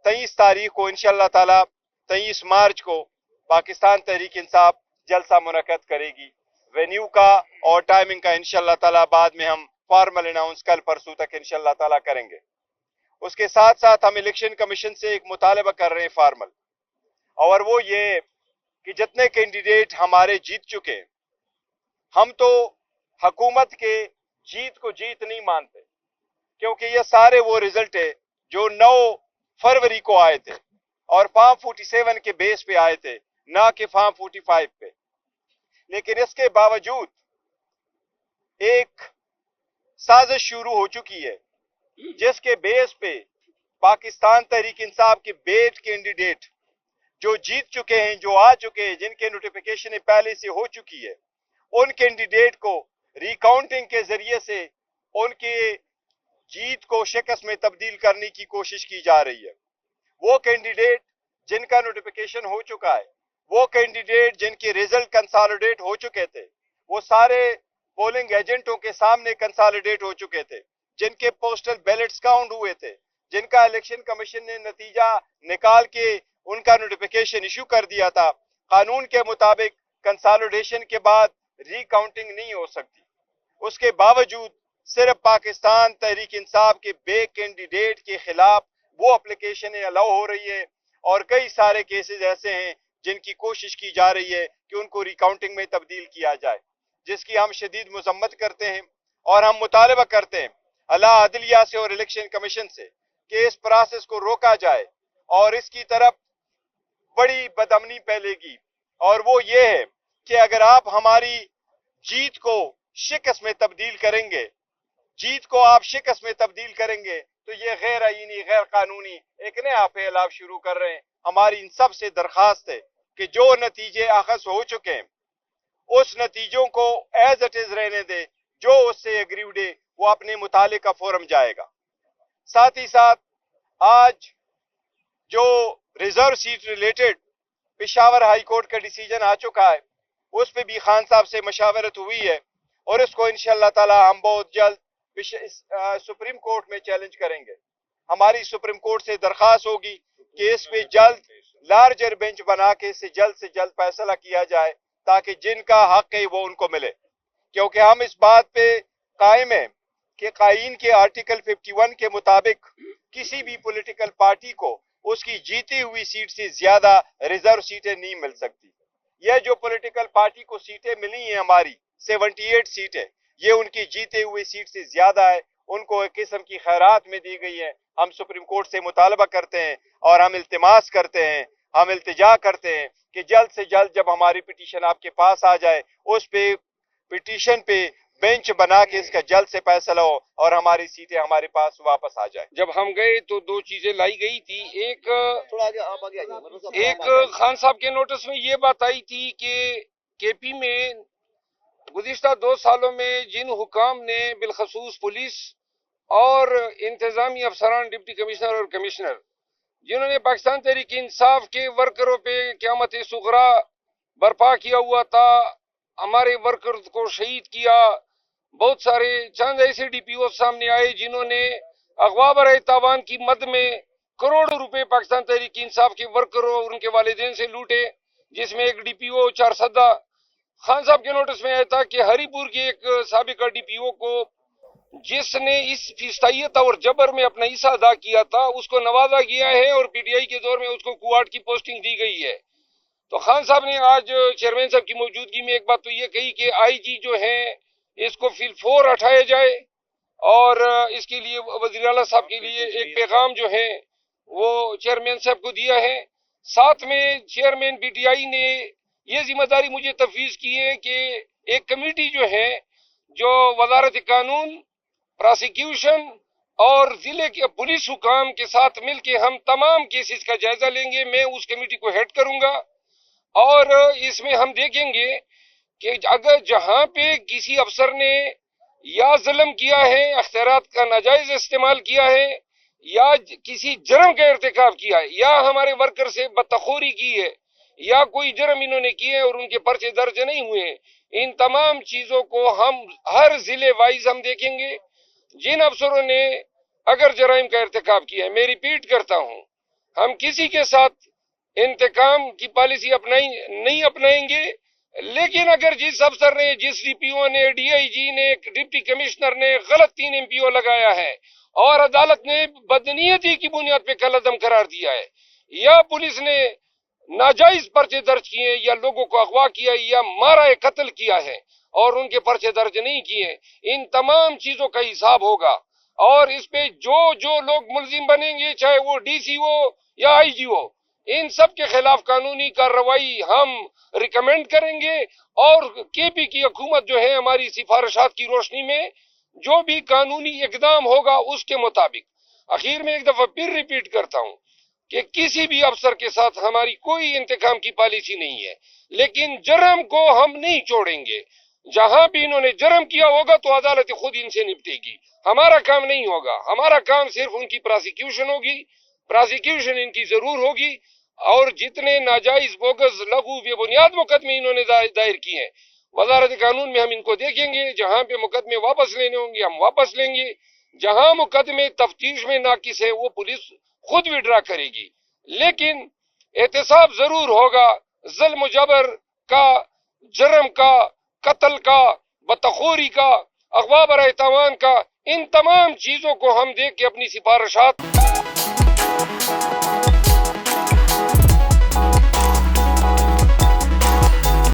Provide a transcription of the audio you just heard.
23 तारीख को इंशाअल्लाह ताला 23 मार्च को पाकिस्तान तहरीक इंसाफ जलसा मुनक्कद करेगी। वेन्यू का और टाइमिंग का इंशाअल्लाह ताला बाद में हम फॉर्मल अनाउंस कल परसों तक इंशाअल्लाह ताला करेंगे। उसके साथ साथ हम इलेक्शन कमीशन से एक मुतालबा कर रहे हैं फॉर्मल, और वो ये कि जितने कैंडिडेट हमारे जीत चुके हैं, हम तो हुकूमत के जीत को जीत नहीं मानते, क्योंकि ये सारे वो रिजल्ट है जो 9 फरवरी को आए थे और फॉर्म 47 के बेस पे आए थे, ना कि फॉर्म 45 पे। लेकिन इसके बावजूद एक साजिश शुरू हो चुकी है जिसके बेस पे पाकिस्तान तहरीक इंसाफ के बेट कैंडिडेट जो जीत चुके हैं, जो आ चुके हैं, जिनके नोटिफिकेशन पहले से हो चुकी है, उन कैंडिडेट को रिकाउंटिंग के जरिए से उनके जीत को शिकस्त में तब्दील करने की कोशिश की जा रही है। वो कैंडिडेट जिनका नोटिफिकेशन हो चुका है, वो कैंडिडेट जिनके रिजल्ट कंसोलिडेट हो चुके थे, वो सारे पोलिंग एजेंटों के सामने कंसोलिडेट हो चुके थे, जिनके पोस्टल बैलेट्स काउंट हुए थे, जिनका इलेक्शन कमीशन ने नतीजा निकाल के उनका नोटिफिकेशन इशू कर दिया था। कानून के मुताबिक कंसोलिडेशन के बाद रिकाउंटिंग नहीं हो सकती। उसके बावजूद सिर्फ पाकिस्तान तहरीक इंसाफ के बे कैंडिडेट के खिलाफ वो एप्लीकेशन अलाउ हो रही है, और कई सारे केसेस ऐसे हैं जिनकी कोशिश की जा रही है कि उनको रिकाउंटिंग में तब्दील किया जाए, जिसकी हम शदीद मजम्मत करते हैं। और हम मुतालबा करते हैं अला अदलिया से और इलेक्शन कमीशन से कि इस प्रोसेस को रोका जाए, और इसकी तरफ बड़ी बदअमनी फैलेगी, और वो ये है कि अगर आप हमारी जीत को शिकस्त में तब्दील करेंगे, जीत को आप शिकस्त में तब्दील करेंगे, तो ये गैर आईनी, गैर कानूनी एक नया फैलाव शुरू कर रहे हैं। हमारी इन सब से दरखास्त है कि जो नतीजे अखज़ हो चुके हैं उस नतीजों को एज इट इज रहने दे, जो उससे एग्रीड है वो अपने मुतालिका फोरम जाएगा। साथ ही साथ आज जो reserve seat related Peshawar high court का डिसीजन आ चुका है, उस पे भी खान साहब से मशावरत हुई है, और इसको इंशाअल्लाह ताला हम बहुत जल्द सुप्रीम कोर्ट में चैलेंज करेंगे। हमारी सुप्रीम कोर्ट से दरखास्त होगी कि इस पे जल्द लार्जर बेंच बना के इससे जल्द फैसला किया जाए, ताकि जिनका हक है वो उनको मिले। क्योंकि हम इस बात पे कायम है कि कायीन के आर्टिकल 51 के मुताबिक किसी भी पॉलिटिकल पार्टी को उसकी जीती हुई सीट से ज्यादा रिजर्व सीटें नहीं मिल सकती। यह जो पॉलिटिकल पार्टी को सीटें मिली हैं हमारी 78 सीटें, ये उनकी जीते हुई सीट से ज्यादा है, उनको एक किस्म की खैरात में दी गई है। हम सुप्रीम कोर्ट से मुतालबा करते हैं और हम इल्तिमास करते हैं, हम इल्तिजा करते हैं कि जल्द से जल्द जब हमारी पिटीशन आपके पास आ जाए, उस पे पिटीशन पे बेंच बना के इसका जल्द से फैसला हो और हमारी सीटें हमारे पास वापस आ जाए। जब हम गए तो 2 चीजें लाई गई थी। एक खान साहब के नोटिस में ये बात आई थी कि केपी में गुज़िश्ता 2 सालों में जिन हुकाम ने बिलखसूस पुलिस और इंतजामी अफसरान, डिप्टी कमिश्नर और कमिश्नर, जिन्होंने पाकिस्तान तहरीक इंसाफ के वर्करों पे क़यामत सुगरा बर्पा किया हुआ था, हमारे वर्कर को शहीद किया, बहुत सारे चंद ऐसे डीपीओ सामने आए जिन्होंने अगवा बराए तावान की मद में करोड़ों रुपए पाकिस्तान तहरीक इंसाफ के वर्करों और उनके वालिदैन से लूटे, जिसमें एक डीपीओ 4 सदा खान साहब के नोटिस में आया था कि हरीपुर के एक साबिका डीपीओ को जिसने इस फिस्तायत और जबर में अपना हिस्सा अदा किया था उसको नवाजा गया है और पीटीआई के दौर में उसको कुआट की पोस्टिंग दी गई है। तो खान साहब ने आज चेयरमैन साहब की मौजूदगी में एक बात तो ये कही कि आईजी जो है इसको फिलफोर हटाया जाए, और इसके लिए वज़ीर आला साहब के लिए एक पैगाम जो है वो चेयरमैन साहब को दिया है। साथ में चेयरमैन पीटीआई ने ये जिम्मेदारी मुझे तफवीज की है कि एक कमेटी जो है जो वजारत कानून, प्रोसिक्यूशन और जिले के पुलिस हुकाम के साथ मिलकर हम तमाम केसेस का जायजा लेंगे। मैं उस कमेटी को हेड करूंगा और इसमें हम देखेंगे कि अगर जहां पे किसी अफसर ने या जुल्म किया है, अख्तियारात का नाजायज इस्तेमाल किया है, या किसी जुर्म का इर्तिकाब किया है, या हमारे वर्कर से बदतखोरी की है, या कोई जुर्म इन्होंने किए और उनके पर्चे दर्ज नहीं हुए, इन तमाम चीजों को हम हर जिले वाइज हम देखेंगे। जिन अफसरों ने अगर जराइम का इर्तिकाब किया है, मैं रिपीट करता हूं, ہم کسی کے ساتھ انتقام کی پالیسی نہیں اپنائیں گے، لیکن اگر جس افسر نے، جس ڈی پی او نے، ڈی آئی جی نے، ڈپٹی کمشنر نے غلط 3 MPO لگایا ہے اور عدالت نے بدنیتی کی بنیاد پہ کالعدم قرار دیا ہے، یا پولیس نے ناجائز پرچے درج کیے، یا لوگوں کو اغوا کیا، یا مارا قتل کیا ہے اور ان کے پرچے درج نہیں کیے، ان تمام چیزوں کا حساب ہوگا۔ اور اس پہ جو لوگ ملزم بنیں گے، چاہے وہ ڈی سی ہو یا آئی جی ہو، ان سب کے خلاف قانونی کارروائی ہم ریکمینڈ کریں گے، اور کے پی کی حکومت جو ہے ہماری سفارشات کی روشنی میں جو بھی قانونی اقدام ہوگا اس کے مطابق۔ اخیر میں ایک دفعہ پھر ریپیٹ کرتا ہوں کہ کسی بھی افسر کے ساتھ ہماری کوئی انتقام کی پالیسی نہیں ہے، لیکن جرم کو ہم نہیں چھوڑیں گے۔ جہاں بھی انہوں نے جرم کیا ہوگا تو عدالت خود ان سے نپٹے گی، ہمارا کام نہیں ہوگا۔ ہمارا کام صرف ان کی پراسیکیوشن ہوگی، پراسیکیوشن ان کی ضرور ہوگی، اور جتنے ناجائز بوگس لغو بے بنیاد مقدمے انہوں نے دائر کیے ہیں، وزارت قانون میں ہم ان کو دیکھیں گے۔ جہاں پہ مقدمے واپس لینے ہوں گے ہم واپس لیں گے، جہاں مقدمے تفتیش میں ناقص ہے وہ پولیس خود وڈرا کرے گی، لیکن احتساب ضرور ہوگا۔ ظلم و جبر کا، جرم کا، قتل کا، بدتخوری کا، اغوا برائے تاوان کا، ان تمام چیزوں کو ہم دیکھ کے اپنی سفارشات